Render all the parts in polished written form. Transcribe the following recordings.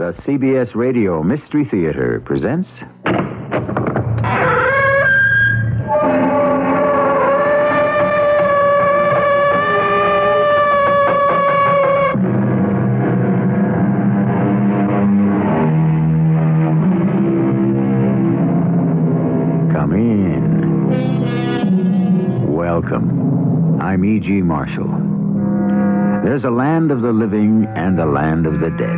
The CBS Radio Mystery Theater presents... Come in. Welcome. I'm E.G. Marshall. There's a land of the living and a land of the dead.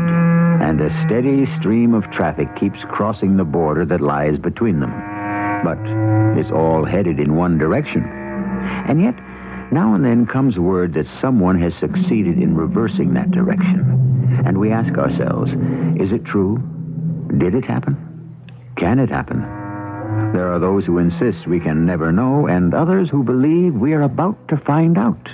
And a steady stream of traffic keeps crossing the border that lies between them. But it's all headed in one direction. And yet, now and then comes word that someone has succeeded in reversing that direction. And we ask ourselves, is it true? Did it happen? Can it happen? There are those who insist we can never know, and others who believe we are about to find out.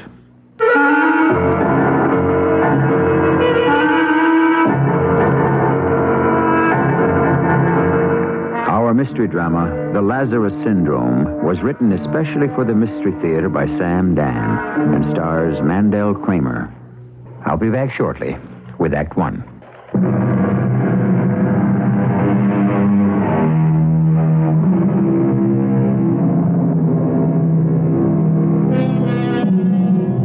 Our mystery drama, The Lazarus Syndrome, was written especially for the Mystery Theater by Sam Dan and stars Mandel Kramer. I'll be back shortly with Act One.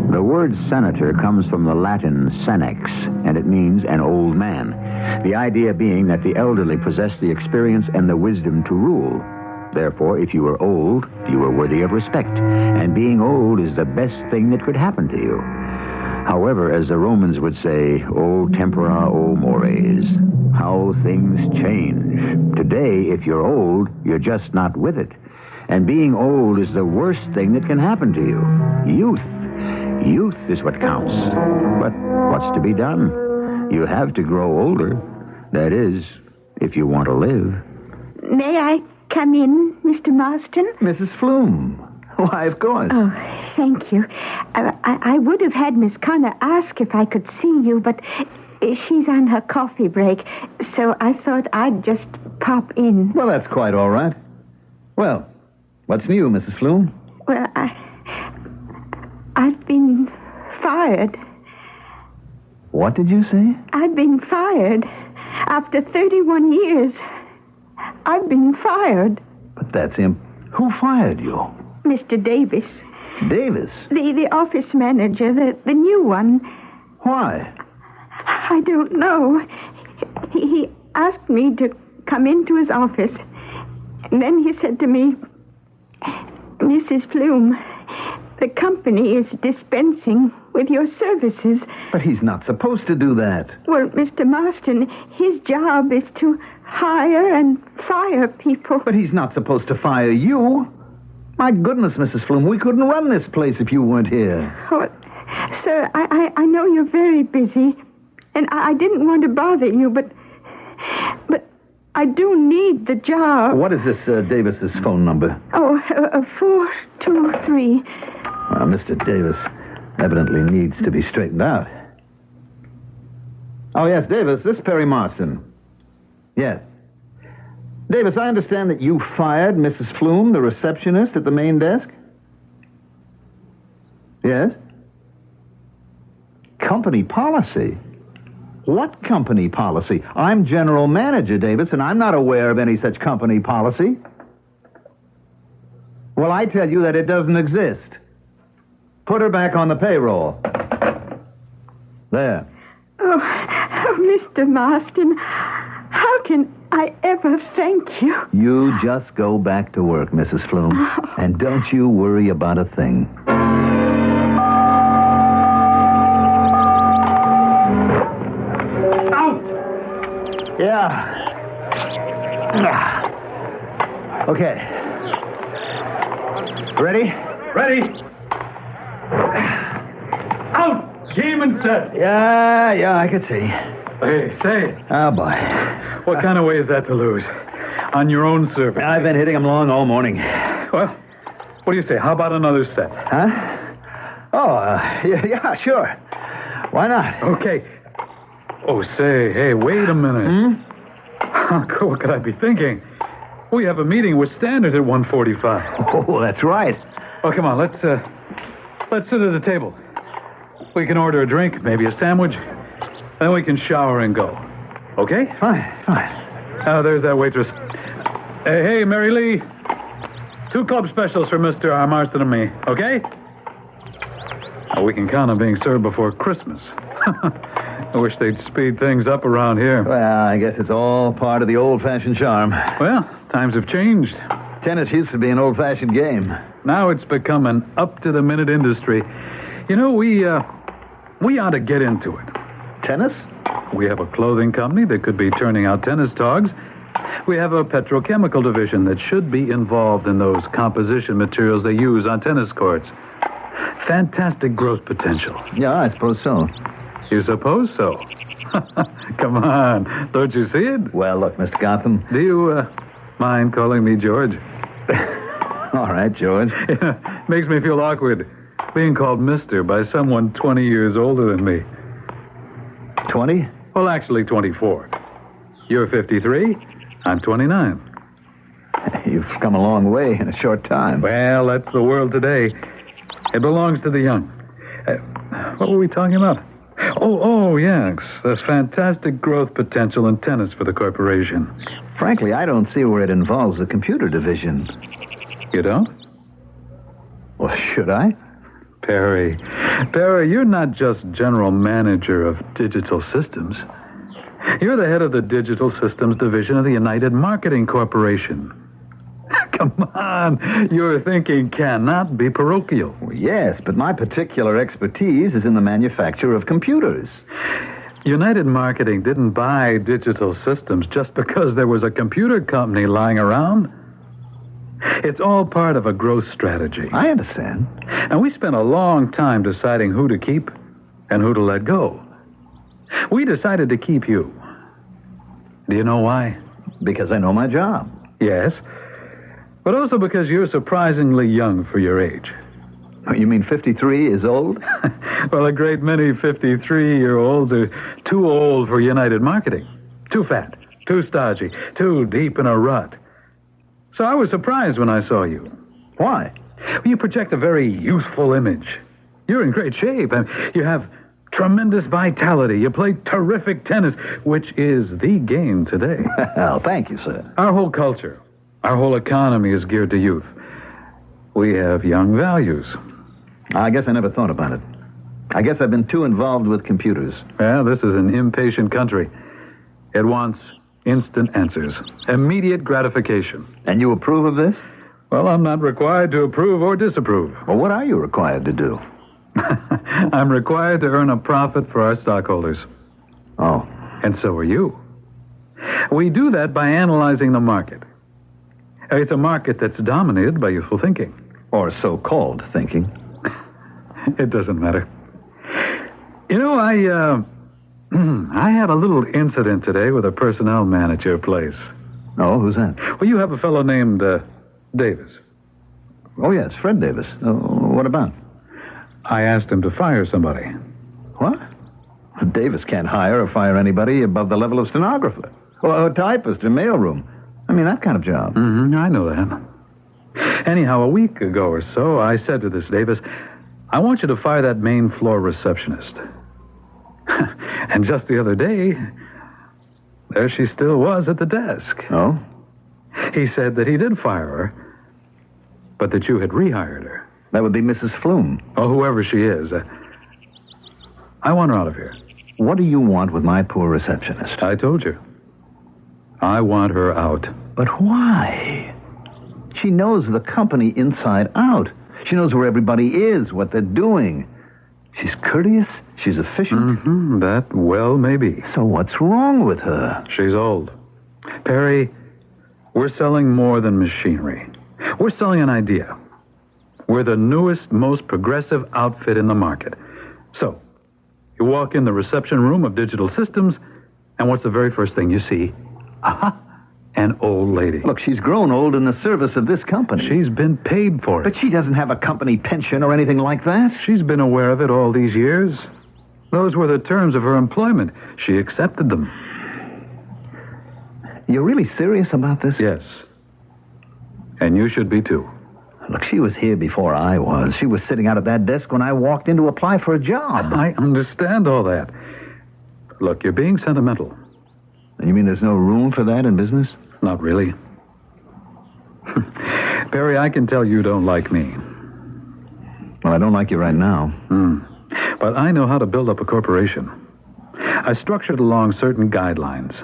The word senator comes from the Latin senex, and it means an old man. The idea being that the elderly possess the experience and the wisdom to rule. Therefore, if you were old, you were worthy of respect. And being old is the best thing that could happen to you. However, as the Romans would say, o tempora, o mores, how things change. Today, if you're old, you're just not with it. And being old is the worst thing that can happen to you. Youth is what counts. But what's to be done? You have to grow older. That is, if you want to live. May I come in, Mr. Marston? Mrs. Flume. Why, of course. Oh, thank you. I would have had Miss Connor ask if I could see you, but she's on her coffee break, so I thought I'd just pop in. Well, that's quite all right. Well, what's new, Mrs. Flume? Well, I've been fired. What did you say? I've been fired. After 31 years, I've been fired. But that's Who fired you? Mr. Davis. Davis? The office manager, the new one. Why? I don't know. He asked me to come into his office. And then he said to me, Mrs. Flume, the company is dispensing with your services. But he's not supposed to do that. Well, Mr. Marston, his job is to hire and fire people. But he's not supposed to fire you. My goodness, Mrs. Flume, we couldn't run this place if you weren't here. Oh, sir, I know you're very busy, and I didn't want to bother you, but I do need the job. What is this Davis's phone number? 423. Well, Mr. Davis evidently needs to be straightened out. Oh, yes, Davis, this is Perry Marston. Yes. Davis, I understand that you fired Mrs. Flume, the receptionist at the main desk? Yes? Company policy? What company policy? I'm general manager, Davis, and I'm not aware of any such company policy. Well, I tell you that it doesn't exist. Put her back on the payroll. There. Oh, Mr. Marston, how can I ever thank you? You just go back to work, Mrs. Flume, and don't you worry about a thing. Out! Yeah. Okay. Ready? Ready? Out! Game and set. Yeah, I could see. Hey, say. Oh, boy. What kind of way is that to lose? On your own service. I've been hitting them long all morning. Well, what do you say? How about another set? Huh? Yeah, sure. Why not? Okay. Oh, say, hey, wait a minute. What could I be thinking? We have a meeting with Standard at 1:45. Oh, that's right. Oh, come on, let's sit at the table. We can order a drink, maybe a sandwich, then we can shower and go. Okay? Fine. Oh, there's that waitress. Hey, Mary Lee. 2 club specials for Mr. Marston and me, okay? We can count on being served before Christmas. I wish they'd speed things up around here. Well, I guess it's all part of the old-fashioned charm. Well, times have changed. Tennis used to be an old-fashioned game. Now it's become an up-to-the-minute industry. You know, we ought to get into it. Tennis? We have a clothing company that could be turning out tennis togs. We have a petrochemical division that should be involved in those composition materials they use on tennis courts. Fantastic growth potential. Yeah, I suppose so. You suppose so? Come on. Don't you see it? Well, look, Mr. Gotham. Do you mind calling me George? All right, George. Makes me feel awkward being called Mr. by someone 20 years older than me. 20? Well, actually 24. You're 53. I'm 29. You've come a long way in a short time. Well, that's the world today. It belongs to the young. What were we talking about? Oh, yes. There's fantastic growth potential in tennis for the corporation. Frankly, I don't see where it involves the computer division. You don't? Well, should I? Perry, you're not just general manager of digital systems. You're the head of the digital systems division of the United Marketing Corporation. Come on, your thinking cannot be parochial. Well, yes, but my particular expertise is in the manufacture of computers. United Marketing didn't buy digital systems just because there was a computer company lying around. It's all part of a growth strategy. I understand. And we spent a long time deciding who to keep and who to let go. We decided to keep you. Do you know why? Because I know my job. Yes, but also because you're surprisingly young for your age. Oh, you mean 53 is old? Well, a great many 53-year-olds are too old for United Marketing. Too fat, too stodgy, too deep in a rut. So I was surprised when I saw you. Why? You project a very youthful image. You're in great shape, and you have tremendous vitality. You play terrific tennis, which is the game today. Well, thank you, sir. Our whole culture, our whole economy is geared to youth. We have young values. I guess I never thought about it. I guess I've been too involved with computers. Well, this is an impatient country. It wants instant answers, immediate gratification. And you approve of this? Well, I'm not required to approve or disapprove. Well, what are you required to do? I'm required to earn a profit for our stockholders. Oh. And so are you. We do that by analyzing the market. It's a market that's dominated by youthful thinking. Or so-called thinking. It doesn't matter. You know, I had a little incident today with a personnel manager place. Oh, who's that? Well, you have a fellow named Davis. Oh, yes, Fred Davis. What about? I asked him to fire somebody. What? Davis can't hire or fire anybody above the level of stenographer. Or a typist in mailroom. I mean, that kind of job. Mm-hmm, I know that. Anyhow, a week ago or so, I said to this Davis, I want you to fire that main floor receptionist. And just the other day, there she still was at the desk. Oh? He said that he did fire her, but that you had rehired her. That would be Mrs. Flume. Oh, whoever she is. I want her out of here. What do you want with my poor receptionist? I told you. I want her out. But why? She knows the company inside out. She knows where everybody is, what they're doing. She's courteous. She's efficient. Mm-hmm, that well may be. So what's wrong with her? She's old. Perry, we're selling more than machinery. We're selling an idea. We're the newest, most progressive outfit in the market. So, you walk in the reception room of Digital Systems, and what's the very first thing you see? Aha! An old lady. Look, she's grown old in the service of this company. She's been paid for it. But she doesn't have a company pension or anything like that. She's been aware of it all these years. Those were the terms of her employment. She accepted them. You're really serious about this? Yes. And you should be, too. Look, she was here before I was. She was sitting out at that desk when I walked in to apply for a job. I understand all that. Look, you're being sentimental. You mean there's no room for that in business? Not really. Perry, I can tell you don't like me. Well, I don't like you right now. But I know how to build up a corporation. I structure it along certain guidelines.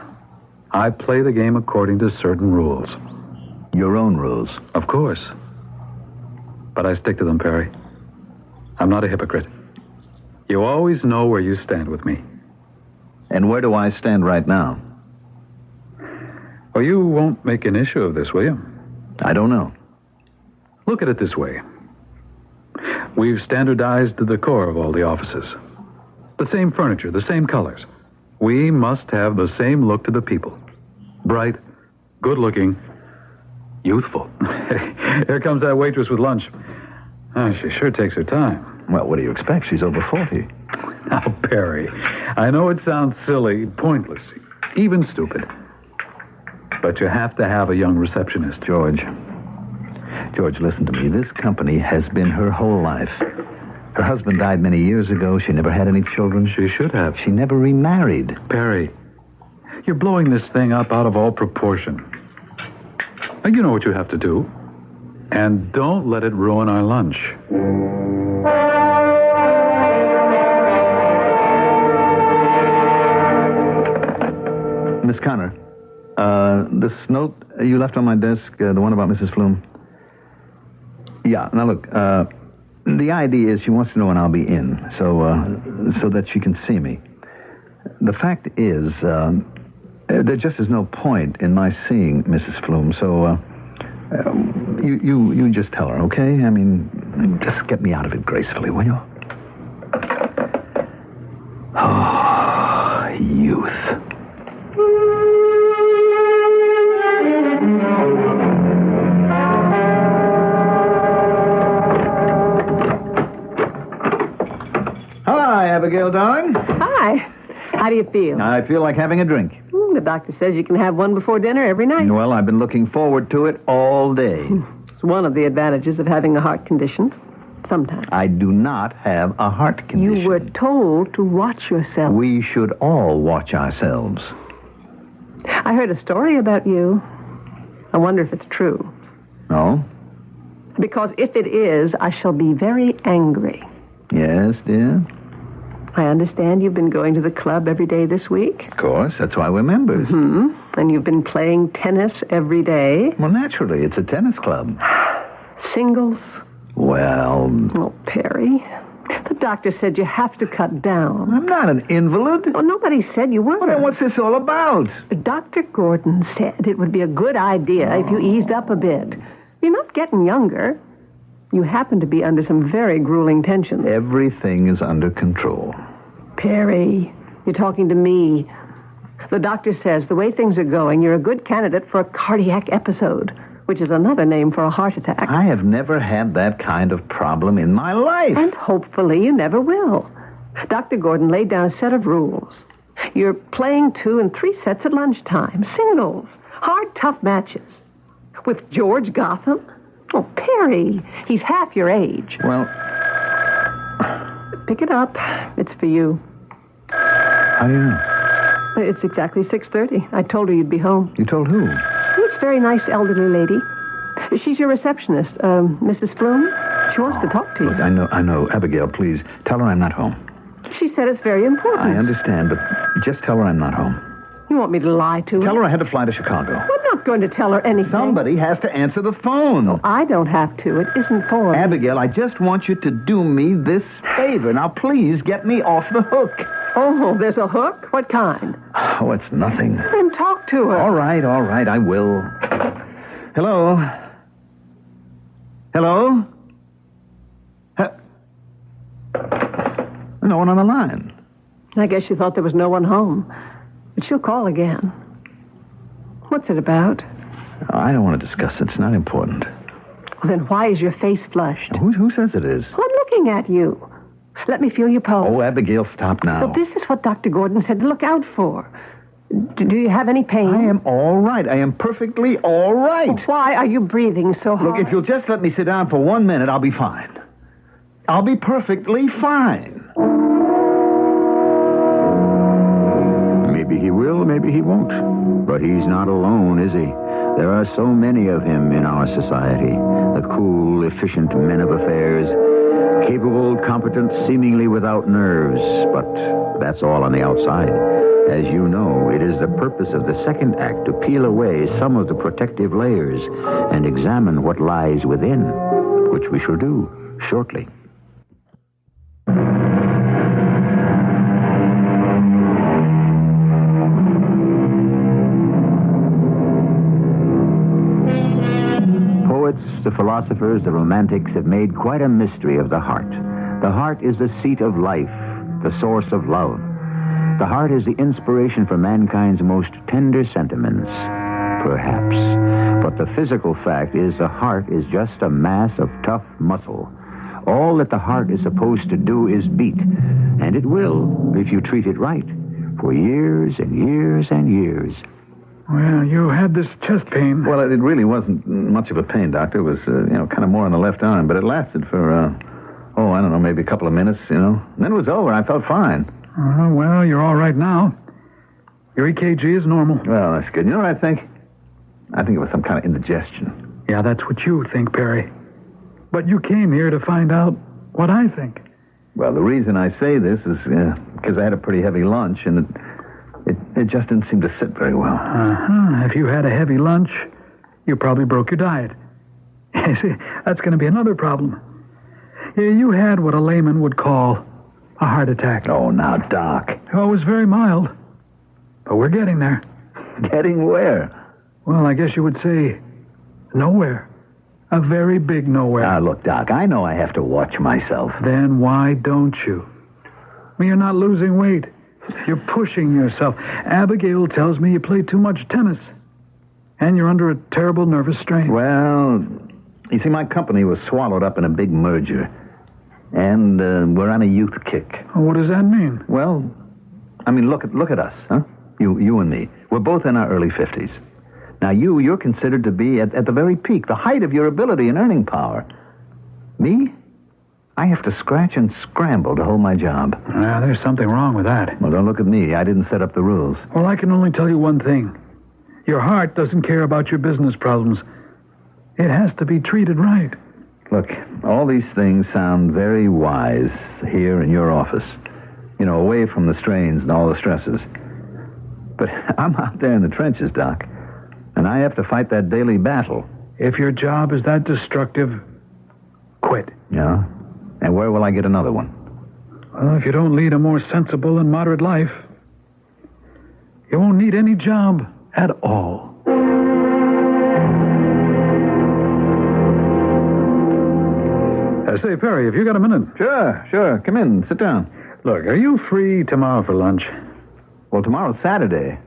I play the game according to certain rules. Your own rules? Of course. But I stick to them, Perry. I'm not a hypocrite. You always know where you stand with me. And where do I stand right now? Well, you won't make an issue of this, will you? I don't know. Look at it this way. We've standardized the decor of all the offices. The same furniture, the same colors. We must have the same look to the people. Bright, good-looking, youthful. Here comes that waitress with lunch. Oh, she sure takes her time. Well, what do you expect? She's over 40. Now, Perry, I know it sounds silly, pointless, even stupid. But you have to have a young receptionist. George, listen to me. This company has been her whole life. Her husband died many years ago. She never had any children. She should have. She never remarried. Perry, you're blowing this thing up out of all proportion. Now, you know what you have to do. And don't let it ruin our lunch. Miss Connor, this note you left on my desk, the one about Mrs. Flume. Yeah, now look, the idea is she wants to know when I'll be in, so that she can see me. The fact is, there just is no point in my seeing Mrs. Flume, so you just tell her, okay? I mean, just get me out of it gracefully, will you? Oh, youth. Hi, Abigail, darling. Hi. How do you feel? I feel like having a drink. The doctor says you can have one before dinner every night. Well, I've been looking forward to it all day. It's one of the advantages of having a heart condition. Sometimes. I do not have a heart condition. You were told to watch yourself. We should all watch ourselves. I heard a story about you. I wonder if it's true. No? Because if it is, I shall be very angry. Yes, dear? I understand you've been going to the club every day this week. Of course, that's why we're members. And you've been playing tennis every day. Well, naturally, it's a tennis club. Singles. Well... Oh, Perry, the doctor said you have to cut down. I'm not an invalid. Well, nobody said you weren't. Well, then what's this all about? Dr. Gordon said it would be a good idea if you eased up a bit. You're not getting younger. You happen to be under some very grueling tension. Everything is under control. Perry, you're talking to me. The doctor says the way things are going, you're a good candidate for a cardiac episode, which is another name for a heart attack. I have never had that kind of problem in my life. And hopefully you never will. Dr. Gordon laid down a set of rules. You're playing 2 and 3 sets at lunchtime. Singles. Hard, tough matches. With George Gotham? Oh, Perry, he's half your age. Well... Pick it up. It's for you. How do you know? It's exactly 6:30. I told her you'd be home. You told who? This very nice elderly lady. She's your receptionist, Mrs. Flume. She wants to talk to you. Look, I know. Abigail, please, tell her I'm not home. She said it's very important. I understand, but just tell her I'm not home. You want me to lie to her? Tell her I had to fly to Chicago. I'm not going to tell her anything. Somebody has to answer the phone. I don't have to. It isn't for me. Abigail, I just want you to do me this favor. Now, please get me off the hook. Oh, there's a hook? What kind? Oh, it's nothing. Then talk to her. All right, I will. Hello? Hello? No one on the line. I guess you thought there was no one home. But she'll call again. What's it about? I don't want to discuss it. It's not important. Well, then why is your face flushed? Who says it is? I'm looking at you. Let me feel your pulse. Oh, Abigail, stop now. But this is what Dr. Gordon said to look out for. Do you have any pain? I am all right. I am perfectly all right. Well, why are you breathing so hard? Look, if you'll just let me sit down for 1 minute, I'll be fine. I'll be perfectly fine. Maybe he will, will, maybe he won't. But he's not alone, is he? There are so many of him in our society. The cool, efficient men of affairs. Capable, competent, seemingly without nerves. But that's all on the outside. As you know, it is the purpose of the second act to peel away some of the protective layers and examine what lies within, which we shall do shortly. The philosophers, the romantics have made quite a mystery of the heart. The heart is the seat of life, the source of love. The heart is the inspiration for mankind's most tender sentiments, perhaps. But the physical fact is the heart is just a mass of tough muscle. All that the heart is supposed to do is beat, and it will if you treat it right, for years and years and years. Well, you had this chest pain. Well, it really wasn't much of a pain, Doctor. It was, kind of more on the left arm, but it lasted for, I don't know, maybe a couple of minutes, And then it was over. I felt fine. Well, you're all right now. Your EKG is normal. Well, that's good. You know what I think? I think it was some kind of indigestion. Yeah, that's what you think, Perry. But you came here to find out what I think. Well, the reason I say this is because I had a pretty heavy lunch, and it just didn't seem to sit very well. If you had a heavy lunch, you probably broke your diet. You see, that's going to be another problem. You had what a layman would call a heart attack. Oh, now, Doc. Oh, it was very mild. But we're getting there. Getting where? Well, I guess you would say nowhere. A very big nowhere. Now, look, Doc, I know I have to watch myself. Then why don't you? I mean, you're not losing weight. You're pushing yourself. Abigail tells me you play too much tennis. And you're under a terrible nervous strain. Well, you see, my company was swallowed up in a big merger. And we're on a youth kick. Well, what does that mean? Well, I mean, look at us, huh? You and me. We're both in our early 50s. Now, you're considered to be at the very peak, the height of your ability and earning power. Me? I have to scratch and scramble to hold my job. There's something wrong with that. Well, don't look at me. I didn't set up the rules. Well, I can only tell you one thing. Your heart doesn't care about your business problems. It has to be treated right. Look, all these things sound very wise here in your office. Away from the strains and all the stresses. But I'm out there in the trenches, Doc. And I have to fight that daily battle. If your job is that destructive, quit. Yeah? And where will I get another one? Well, if you don't lead a more sensible and moderate life, you won't need any job at all. Say, Perry, have you got a minute? Sure. Come in. Sit down. Look, are you free tomorrow for lunch? Well, tomorrow's Saturday.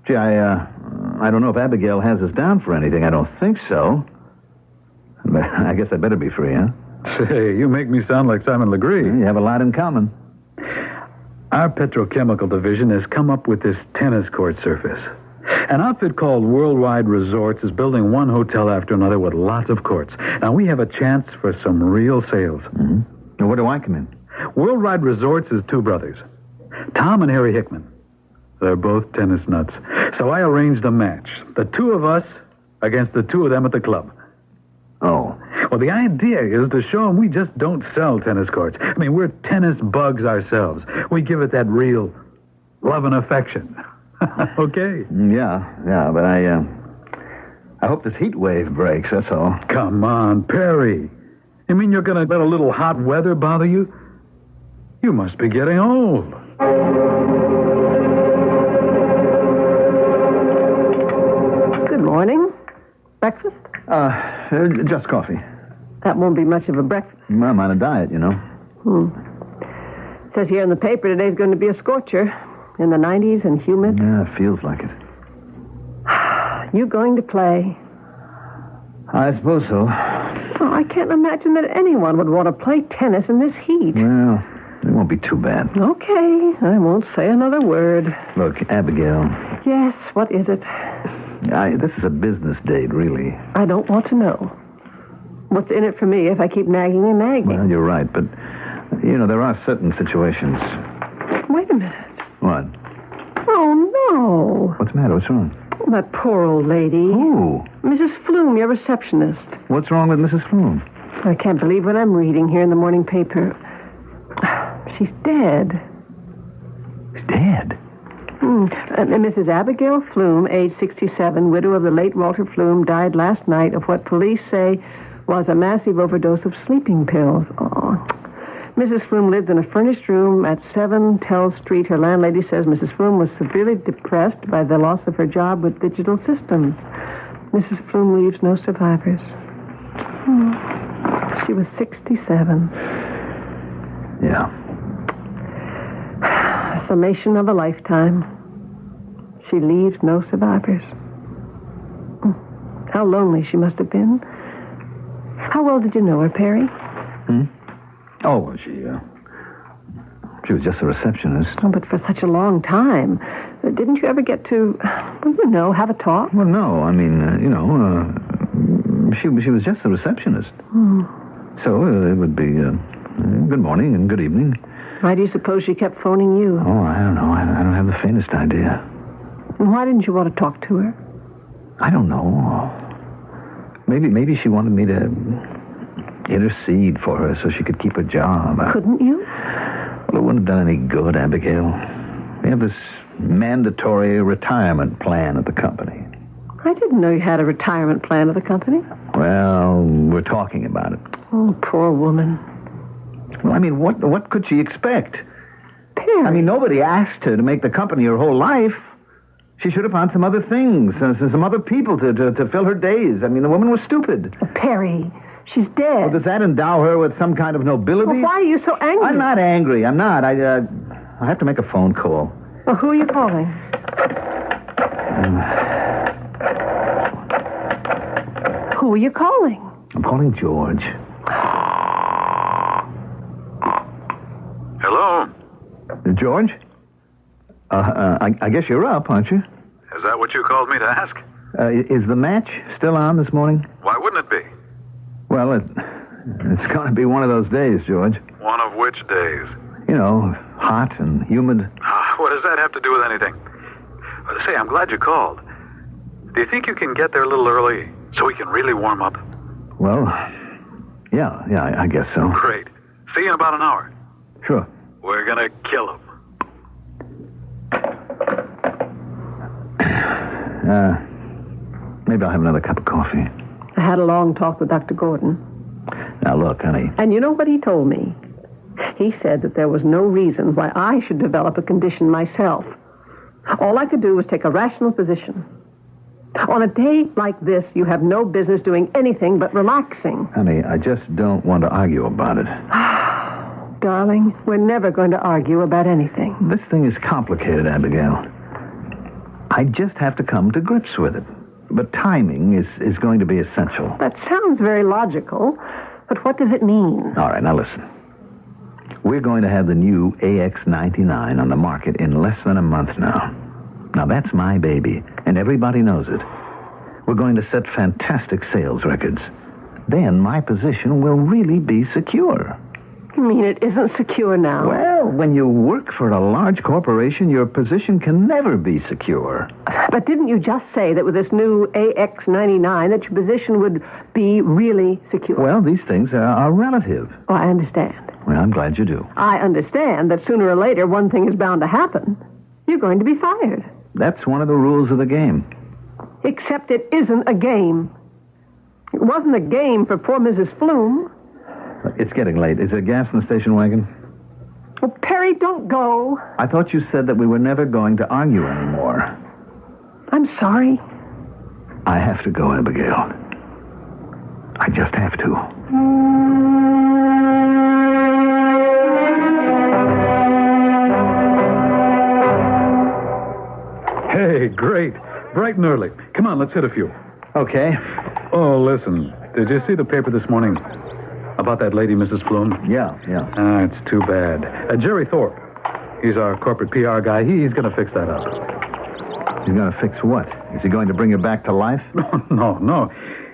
Gee, I don't know if Abigail has us down for anything. I don't think so. But I guess I better be free, huh? Say, you make me sound like Simon Legree. You have a lot in common. Our petrochemical division has come up with this tennis court surface. An outfit called Worldwide Resorts is building one hotel after another with lots of courts. Now, we have a chance for some real sales. Mm-hmm. Now, where do I come in? Worldwide Resorts is two brothers, Tom and Harry Hickman. They're both tennis nuts. So I arranged a match. The two of us against the two of them at the club. Oh. Well, the idea is to show them we just don't sell tennis courts. I mean, we're tennis bugs ourselves. We give it that real love and affection. Okay? Yeah, but I hope this heat wave breaks, that's all. Come on, Perry. You mean you're going to let a little hot weather bother you? You must be getting old. Good morning. Breakfast? Just coffee. That won't be much of a breakfast. I'm on a diet, It says here in the paper today's going to be a scorcher. In the 90s and humid. Yeah, it feels like it. You going to play? I suppose so. Oh, I can't imagine that anyone would want to play tennis in this heat. Well, it won't be too bad. Okay, I won't say another word. Look, Abigail. Yes, what is it? This is a business date, really. I don't want to know. What's in it for me if I keep nagging and nagging? Well, you're right, but, there are certain situations. Wait a minute. What? Oh, no. What's the matter? What's wrong? That poor old lady. Who? Mrs. Flume, your receptionist. What's wrong with Mrs. Flume? I can't believe what I'm reading here in the morning paper. She's dead. She's dead? Mrs. Abigail Flume, age 67, widow of the late Walter Flume, died last night of what police say was a massive overdose of sleeping pills. Oh. Mrs. Flume lived in a furnished room at 7 Tell Street. Her landlady says Mrs. Flume was severely depressed by the loss of her job with digital systems. Mrs. Flume leaves no survivors. She was 67. Yeah. A summation of a lifetime. She leaves no survivors. How lonely she must have been. How well did you know her, Perry? Oh, well, she was just a receptionist. Oh, but for such a long time. Didn't you ever get to, have a talk? Well, no. I mean, she was just a receptionist. So it would be good morning and good evening. Why do you suppose she kept phoning you? Oh, I don't know. I don't have the faintest idea. And why didn't you want to talk to her? I don't know. Maybe she wanted me to intercede for her so she could keep her job. Couldn't you? Well, it wouldn't have done any good, Abigail. We have this mandatory retirement plan at the company. I didn't know you had a retirement plan at the company. Well, we're talking about it. Oh, poor woman. Well, I mean, what could she expect? Perry. I mean, nobody asked her to make the company her whole life. She should have found some other things, some other people to fill her days. I mean, the woman was stupid. Perry, she's dead. Well, does that endow her with some kind of nobility? Well, why are you so angry? I'm not angry. I'm not. I have to make a phone call. Well, who are you calling? Who are you calling? I'm calling George. Hello? George? I guess you're up, aren't you? Is that what you called me to ask? Is the match still on this morning? Why wouldn't it be? Well, it's going to be one of those days, George. One of which days? You know, hot and humid. What does that have to do with anything? Say, I'm glad you called. Do you think you can get there a little early so we can really warm up? Well, yeah, I guess so. Great. See you in about an hour. Sure. We're gonna kill him. Maybe I'll have another cup of coffee. I had a long talk with Dr. Gordon. Now, look, honey. And you know what he told me? He said that there was no reason why I should develop a condition myself. All I could do was take a rational position. On a day like this, you have no business doing anything but relaxing. Honey, I just don't want to argue about it. Darling, we're never going to argue about anything. This thing is complicated, Abigail. I just have to come to grips with it. But timing is going to be essential. That sounds very logical, but what does it mean? All right, now listen. We're going to have the new AX99 on the market in less than a month now. Now, that's my baby, and everybody knows it. We're going to set fantastic sales records. Then my position will really be secure. You mean it isn't secure now? Well, when you work for a large corporation, your position can never be secure. But didn't you just say that with this new AX99 that your position would be really secure? Well, these things are relative. Oh, I understand. Well, I'm glad you do. I understand that sooner or later one thing is bound to happen. You're going to be fired. That's one of the rules of the game. Except it isn't a game. It wasn't a game for poor Mrs. Flume. It's getting late. Is there gas in the station wagon? Oh, Perry, don't go. I thought you said that we were never going to argue anymore. I'm sorry. I have to go, Abigail. I just have to. Hey, great. Bright and early. Come on, let's hit a few. Okay. Oh, listen. Did you see the paper this morning? About that lady, Mrs. Flume? Yeah. It's too bad. Jerry Thorpe. He's our corporate PR guy. He's going to fix that up. He's going to fix what? Is he going to bring her back to life? No.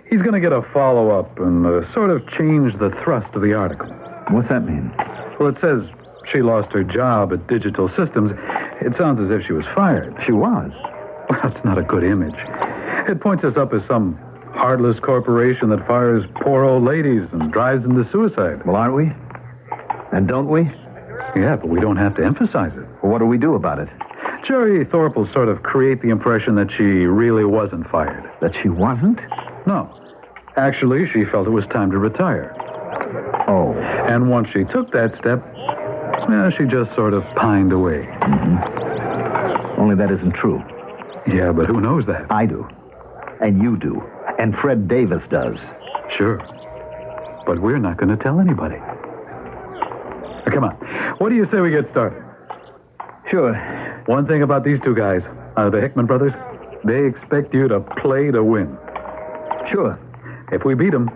He's going to get a follow-up and sort of change the thrust of the article. What's that mean? Well, it says she lost her job at Digital Systems. It sounds as if she was fired. She was. Well, that's not a good image. It points us up as some heartless corporation that fires poor old ladies and drives them to suicide. Well, aren't we? And don't we? Yeah, but we don't have to emphasize it. Well, what do we do about it? Jerry Thorpe will sort of create the impression that she really wasn't fired. That she wasn't? No. Actually, she felt it was time to retire. Oh. And once she took that step, she just sort of pined away. Mm-hmm. Only that isn't true. Yeah, but who knows that? I do. And you do. And Fred Davis does. Sure. But we're not going to tell anybody. Now, come on. What do you say we get started? Sure. One thing about these two guys, the Hickman brothers, they expect you to play to win. Sure. If we beat them,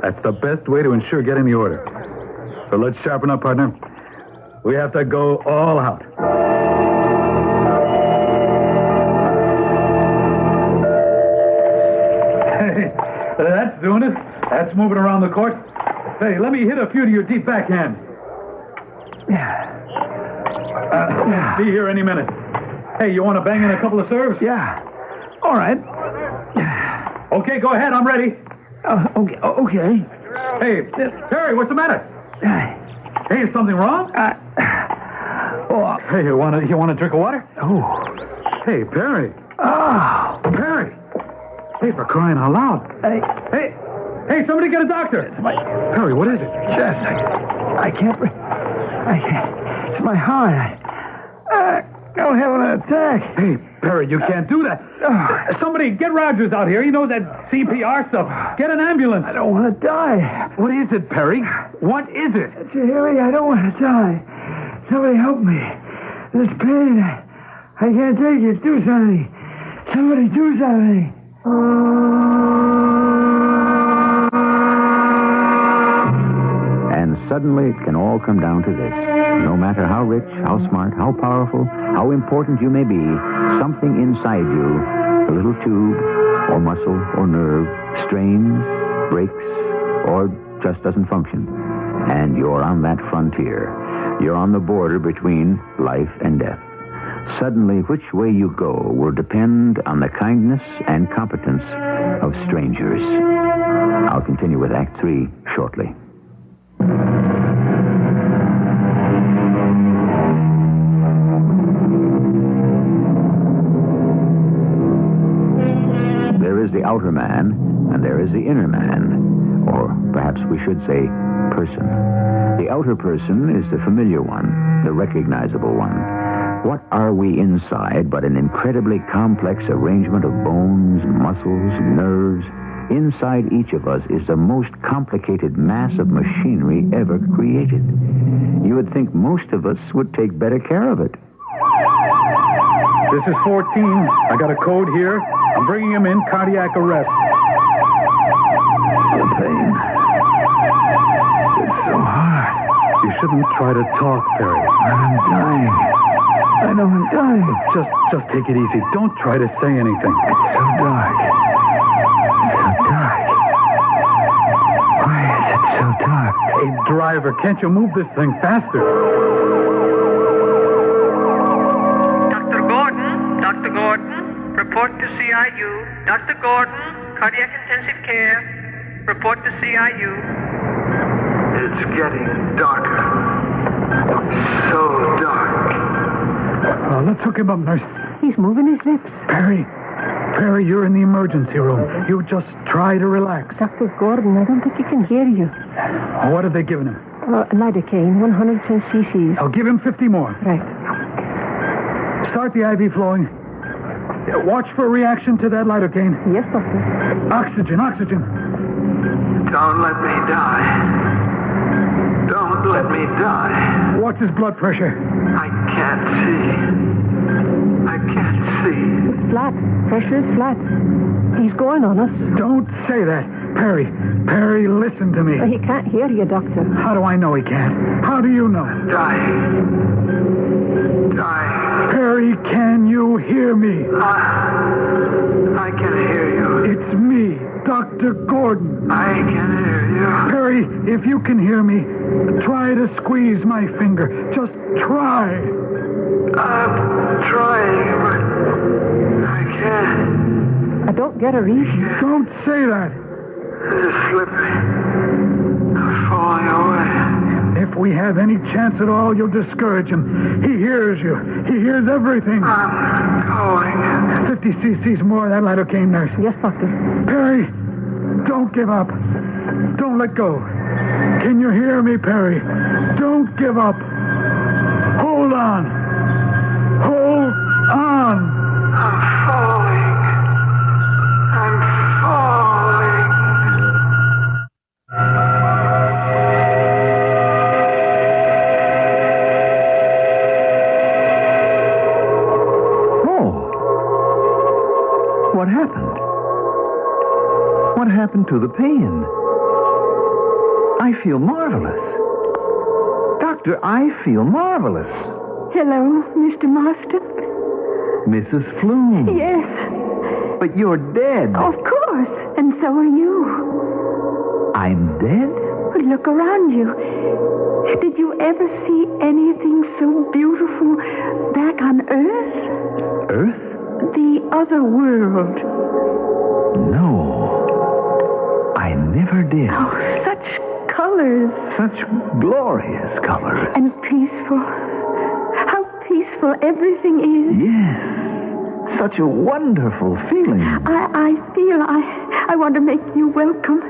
that's the best way to ensure getting the order. So let's sharpen up, partner. We have to go all out. Hey, that's doing it. That's moving around the court. Hey, let me hit a few to your deep backhand. Be here any minute. Hey, you want to bang in a couple of serves? Yeah. All right. Okay, go ahead. I'm ready. Okay. Hey, Perry, what's the matter? Hey, is something wrong? Hey, you want a drink of water? Oh. Hey, Perry. Oh. Perry. Hey, for crying out loud. Hey, somebody get a doctor. Perry, what is it? Chest. I can't. It's my heart. I'm having an attack. Hey, Perry, you can't do that. Somebody get Rogers out here. He knows that CPR stuff. Get an ambulance. I don't want to die. What is it, Perry? What is it? Harry, I don't want to die. Somebody help me. This pain, I can't take it. Do something. Somebody do something. And suddenly it can all come down to this. No matter how rich, how smart, how powerful, how important you may be, something inside you, a little tube, or muscle, or nerve, strains, breaks, or just doesn't function. And you're on that frontier. You're on the border between life and death. Suddenly, which way you go will depend on the kindness and competence of strangers. I'll continue with Act 3 shortly. There is the outer man, and there is the inner man, or perhaps we should say person. The outer person is the familiar one, the recognizable one. What are we inside but an incredibly complex arrangement of bones, muscles, nerves? Inside each of us is the most complicated mass of machinery ever created. You would think most of us would take better care of it. This is 14. I got a code here. I'm bringing him in, cardiac arrest. The pain. It's so hard. You shouldn't try to talk, Perry. I'm dying. I know I'm dying. Just take it easy. Don't try to say anything. It's so dark. So dark. Why is it so dark? Hey, driver, can't you move this thing faster? Dr. Gordon, report to CIU. Dr. Gordon, cardiac intensive care. Report to CIU. It's getting darker. So dark. Let's hook him up, nurse. He's moving his lips. Perry, you're in the emergency room. You just try to relax. Dr. Gordon, I don't think he can hear you. What have they given him? Lidocaine, 110 cc's. I'll give him 50 more. Right. Start the IV flowing. Watch for a reaction to that lidocaine. Yes, doctor. Oxygen. Don't let me die. Don't let me die. What's his blood pressure? I can't see. It's flat. Pressure is flat. He's going on us. Don't say that. Perry, listen to me. He can't hear you, doctor. How do I know he can't? How do you know? Dying. Perry, can you hear me? I can hear you. It's me, Dr. Gordon. I can hear you. Perry, if you can hear me, try to squeeze my finger. Just try. I'm trying, but I can't. don't get her easy. Don't say that. It's slippery. I'm falling away. If we have any chance at all, you'll discourage him. He hears you. He hears everything. I'm going. 50 cc's more of that lidocaine, nurse. Yes, Doctor. Perry, don't give up. Don't let go. Can you hear me, Perry? Don't give up. Hold on. Hold on. I'm falling. I'm falling. Oh. What happened? What happened to the pain? I feel marvelous. Doctor, I feel marvelous. Hello, Mr. Marston. Mrs. Flume. Yes, But you're dead. of course. And so are you. I'm dead? Look around you. Did you ever see anything so beautiful back on Earth? Earth? The other world. No. I never did. Oh, such colors. Such glorious colors. And peaceful. How peaceful everything is. Yes. Such a wonderful feeling. I feel I want to make you welcome.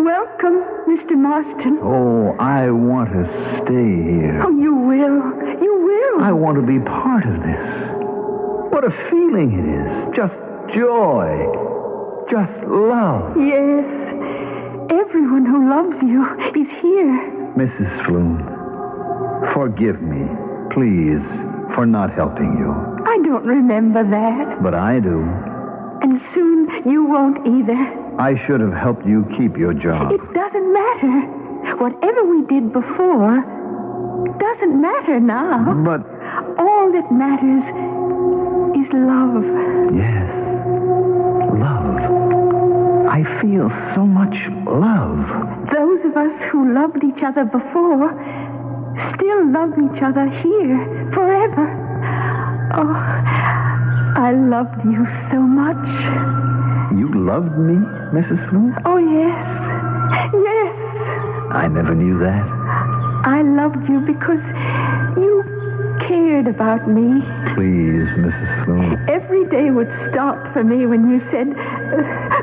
Welcome, Mr. Marston. Oh, I want to stay here. Oh, you will. You will. I want to be part of this. What a feeling it is. Just joy. Just love. Yes. Everyone who loves you is here. Mrs. Flume, forgive me, please, for not helping you. I don't remember that. But I do. And soon you won't either. I should have helped you keep your job. It doesn't matter. Whatever we did before doesn't matter now. But, All that matters is love. yes, love. I feel so much love. Those of us who loved each other before still love each other here forever. Oh, I loved you so much. You loved me, Mrs. Flume? Oh, yes. Yes. I never knew that. I loved you because you cared about me. Please, Mrs. Flume. Every day would start for me when you said,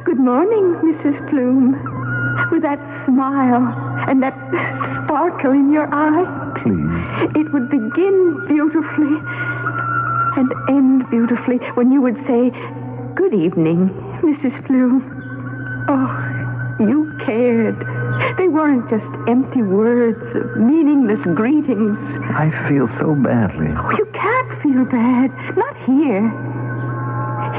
"Good morning, Mrs. Plume," with that smile and that sparkle in your eye. Please. It would begin beautifully and end beautifully when you would say, "Good evening, Mrs. Plume." Oh, you cared. They weren't just empty words, meaningless greetings. I feel so badly. Oh, you can't feel bad. Not here.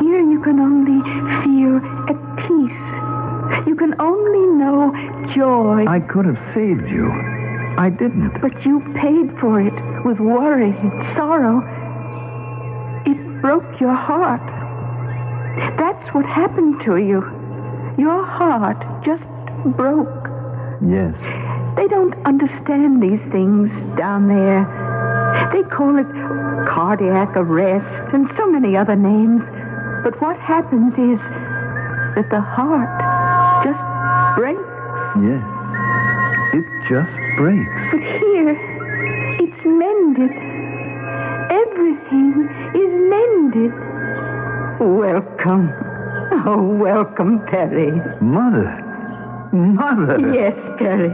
Here you can only feel at peace. You can only know joy. I could have saved you. I didn't. But you paid for it with worry and sorrow. It broke your heart. That's what happened to you. Your heart just broke. Yes. They don't understand these things down there. They call it cardiac arrest and so many other names. But what happens is that the heart just breaks. Yes. It just breaks. But here, it's mended. Everything is mended. Welcome. Oh, welcome, Perry. Mother. Mother. Yes, Perry.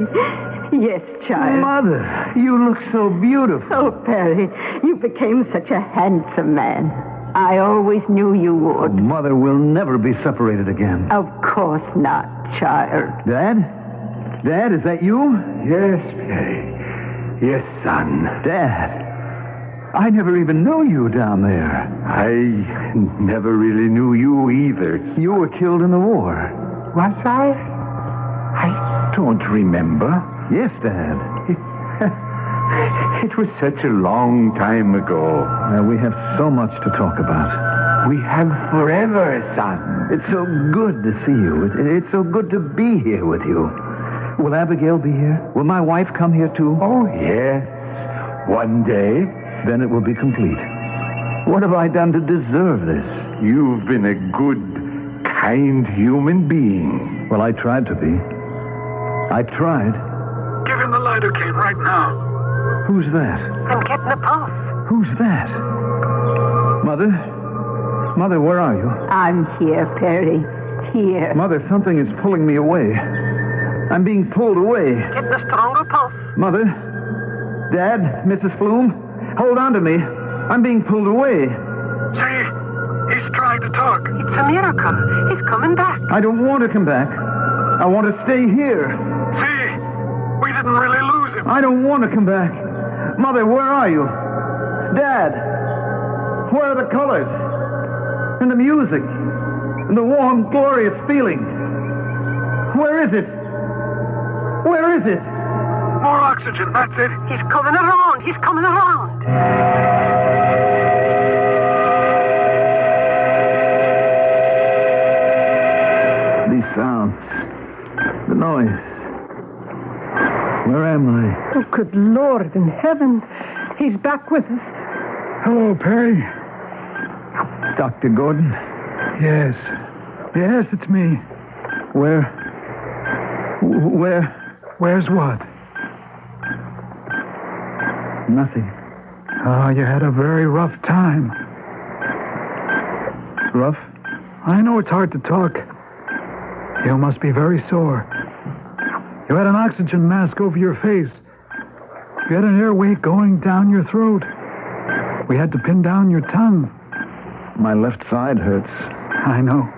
Yes, child. Mother, you look so beautiful. Oh, Perry, you became such a handsome man. I always knew you would. Mother, we'll never be separated again. Of course not, child. Dad? Dad, is that you? Yes, Perry. Yes, son. Dad, I never even knew you down there. I never really knew you either. You were killed in the war. Was I? I don't remember. Yes, Dad. It was such a long time ago. We have so much to talk about. We have forever, son. It's so good to see you. It's so good to be here with you. Will Abigail be here? Will my wife come here, too? Oh, yes. One day. Then it will be complete. What have I done to deserve this? You've been a good kind human being. Well, I tried to be. I tried. Give him the lidocaine right now. Who's that? I'm getting a pulse. Who's that? Mother? Mother, where are you? I'm here, Perry. Here. Mother, something is pulling me away. I'm being pulled away. Getting a stronger pulse. Mother? Dad? Mrs. Flume? Hold on to me. I'm being pulled away. See, he's trying to talk. It's a miracle. He's coming back. I don't want to come back. I want to stay here. See, we didn't really lose him. I don't want to come back. Mother, where are you? Dad, where are the colors? And the music? And the warm, glorious feeling? Where is it? Where is it? More oxygen, that's it. He's coming around. He's coming around. These sounds. The noise. Where am I? Oh, good Lord in heaven. He's back with us. Hello, Perry. Dr. Gordon? Yes. Yes, it's me. Where? Where's what? Nothing. Oh, you had a very rough time. Rough? I know it's hard to talk. You must be very sore. You had an oxygen mask over your face. You had an airway going down your throat. We had to pin down your tongue. My left side hurts. I know.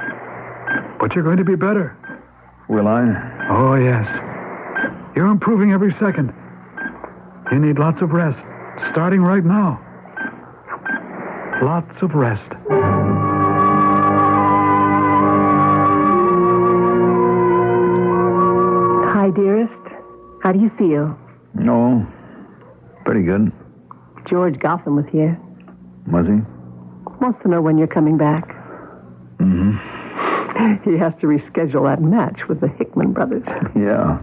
But you're going to be better. Will I? Oh, yes. You're improving every second. You need lots of rest, starting right now. Lots of rest. Hi, dearest. How do you feel? No. Pretty good. George Gotham was here. Was he? Wants to know when you're coming back. Mm-hmm. He has to reschedule that match with the Hickman brothers. Yeah.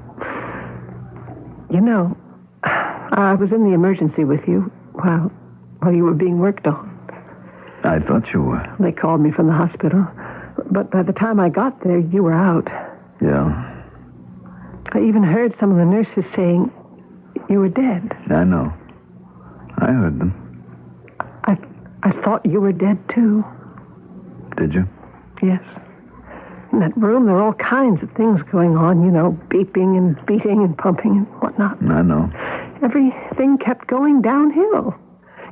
You know, I was in the emergency with you while you were being worked on. I thought you were. They called me from the hospital. But by the time I got there, you were out. Yeah. I even heard some of the nurses saying you were dead. I know. I heard them. I thought you were dead, too. Did you? Yes. In that room, there are all kinds of things going on, beeping and beating and pumping and whatnot. I know. Everything kept going downhill,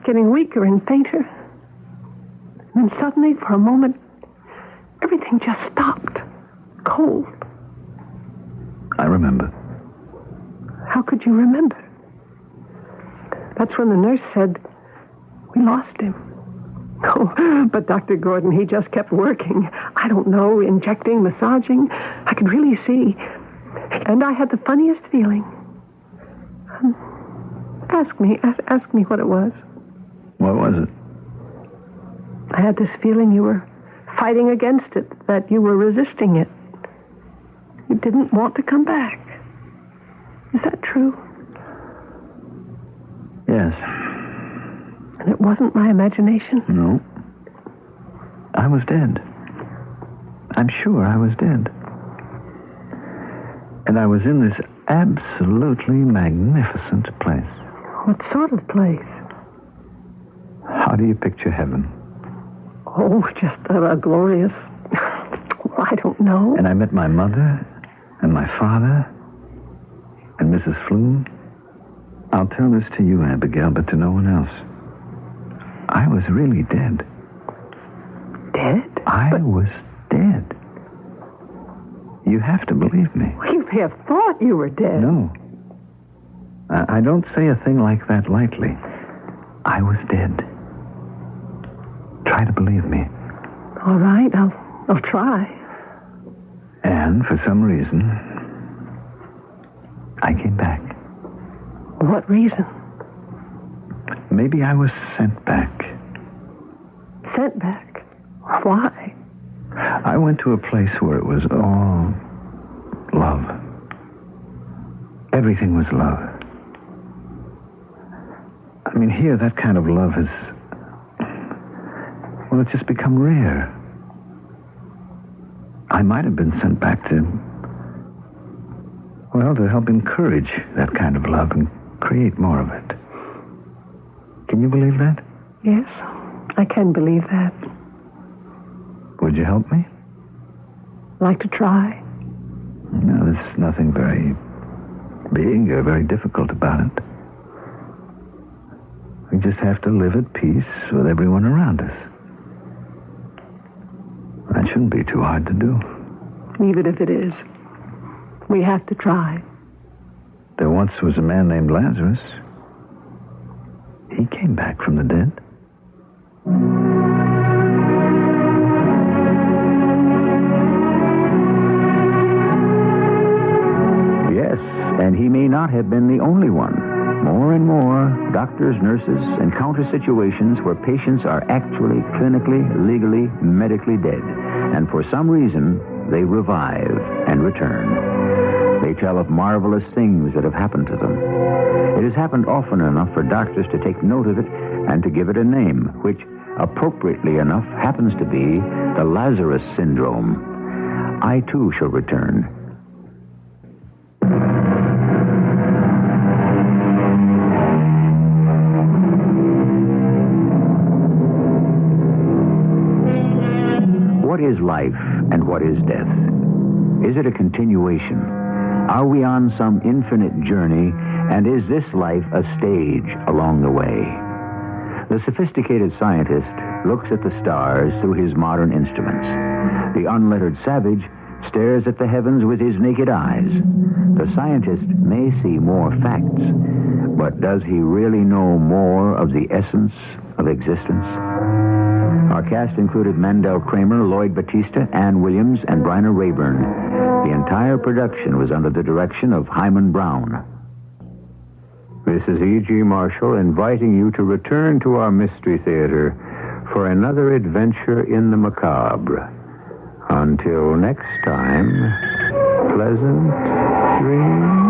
getting weaker and fainter. And then suddenly, for a moment, everything just stopped. Cold. I remember. How could you remember? That's when the nurse said, we lost him. Oh, but Dr. Gordon, he just kept working. I don't know, injecting, massaging. I could really see. And I had the funniest feeling. Ask me what it was. What was it? I had this feeling you were fighting against it, that you were resisting it. You didn't want to come back. Is that true? Yes. And it wasn't my imagination? No. I was dead. I'm sure I was dead. And I was in this absolutely magnificent place. What sort of place? How do you picture heaven? Oh, just a glorious... I don't know. And I met my mother and my father and Mrs. Flume. I'll tell this to you, Abigail, but to no one else. I was really dead. Dead? I was dead. You have to believe me. You may have thought you were dead. No. I don't say a thing like that lightly. I was dead. Try to believe me. All right, I'll try. And for some reason, I came back. What reason? Maybe I was sent back. Sent back? Why? I went to a place where it was all love. Everything was love. I mean, here, that kind of love has... Well, it's just become rare. I might have been sent back to help encourage that kind of love and create more of it. Can you believe that? Yes, I can believe that. Would you help me? Like to try? No, there's nothing very big or very difficult about it. We just have to live at peace with everyone around us. That shouldn't be too hard to do. Even if it is, we have to try. There once was a man named Lazarus. He came back from the dead. Yes, and he may not have been the only one. More and more, doctors, nurses encounter situations where patients are actually clinically, legally, medically dead. And for some reason, they revive and return. They tell of marvelous things that have happened to them. It has happened often enough for doctors to take note of it and to give it a name, which, appropriately enough, happens to be the Lazarus Syndrome. I, too, shall return. What is life and what is death? Is it a continuation? Are we on some infinite journey, and is this life a stage along the way? The sophisticated scientist looks at the stars through his modern instruments. The unlettered savage stares at the heavens with his naked eyes. The scientist may see more facts, but does he really know more of the essence of existence? Our cast included Mandel Kramer, Lloyd Batista, Ann Williams, and Bryna Rayburn. The entire production was under the direction of Hyman Brown. This is E.G. Marshall inviting you to return to our Mystery Theater for another adventure in the macabre. Until next time, pleasant dreams.